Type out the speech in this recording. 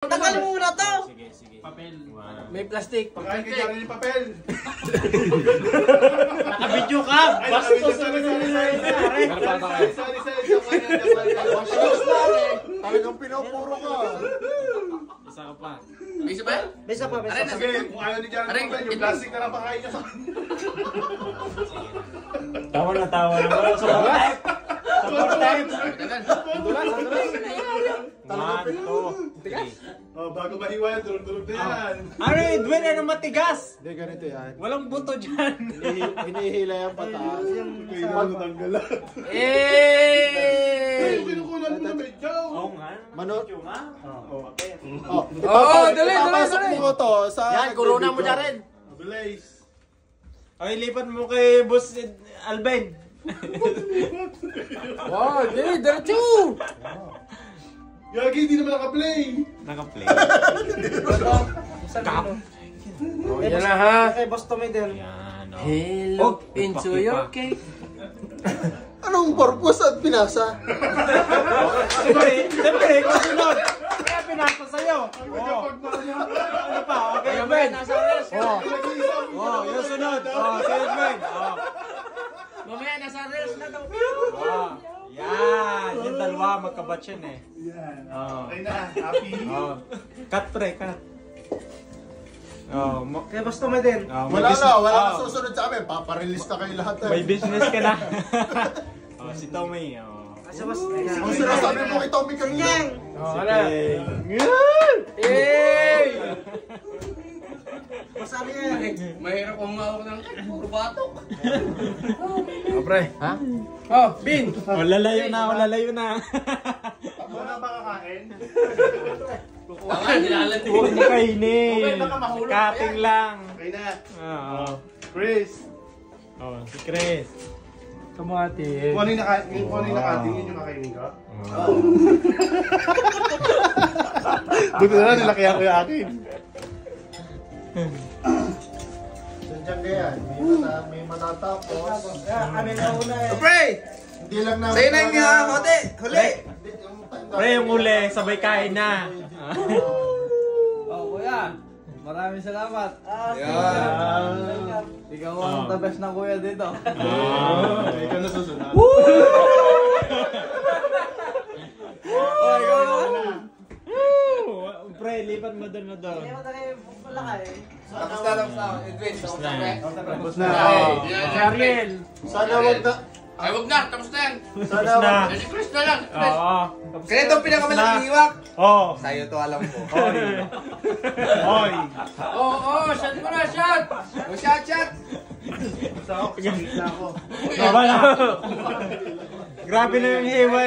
Tagal mo muna to. Sige, sige. Papel. May plastic. Pagkain kay Charlie yung papel. Naka-video ka! Bastos na Talagang pinapuro ka. Isa ka pa. May isa ba? May isa pa, may isa pa. Sige, kung ayaw ni Charlie yung papel, yung plastic na lang pakain niya sa Tawa na tawa na. Support time! Support time! One, two, three. Oh, bago mahiwa yan, durog-durog na yan. Ano yung Edwin? Ano matigas? Hindi, ganito yan. Walang buto dyan. Hinihila yan pataas. Kaya matanggalan. Eh! Pinukulan mo na medyo. Oo nga. Mano- Video nga. Dali, ipapasok dali. mo to sa... Yan, corona mo dyan rin. Blaze. Okay, lipat mo kay Boss Alben. Wow, dali, diretso. Yagi, hindi naman naka-play. Naka-play. Kap. Yan na ha. Kay Boss Tomedel. Yan. Hello, into your cake. Anong purpose at pinasa? Siyempre, ikaw sunod. Kaya pinasa sa'yo. Ano pa? Okay, Edwin. Nasa rest. Oh, yung sunod. Oh, si Edwin. Oh. Mamaya nasa rest na daw. Oh. Yan. Yung dalawa, magkabatch yan eh. Yan. Oh. Okay na, happy. Oh. Cut pre, cut. Oh, Kay Boss Tomedel. Wala na susunod sa amin. Paparelease na kayo lahat. May business ka na. Oh, si Tommy. Oh. Nasa Boss. Ang sinasabi mo kay Tommy kanina. Oh, Si wala. Peng. Eh! Masabi niya. Mahirap kung mawak ng puro batok. Oh, pre. Ha? Oh, Bin. Oh, lalayo na. Ako na ba kakain? Tama, nilalat din. Huwag mo kainin. Okay, baka mahulog pa Cutting lang. Okay na. Oh, Chris. oh, si Chris. Kamati. Kung ano yung nakating, yun yung kakainin ko. Buti na lang, nilakihan ko yung akin. Nandiyan ka yan. May matatapos. Kami na una eh. Pre! Hindi lang namin... Sa'yo na yung hote! Huli! Pre, yung uli, sabay kain na. Oh, kuya. Maraming salamat. Yan. Ikaw ang the best na kuya dito. Ikaw na susunod. Oh, ikaw na. Pre, lipat mo doon. Tapos na. Edwin, tapos na. Tapos na. Ariel. Sana wag na... Ay, wag na. Tapos na yan. Tapos na. Si Chris na lang. Oo. Kaya itong pinakamalaking iwak. Oo. Sa'yo to alam mo. Hoy. Hoy. Oo, shot mo na, shot! O, shot! Basta ako, sa gitna ako. Grabe na yung hiwa.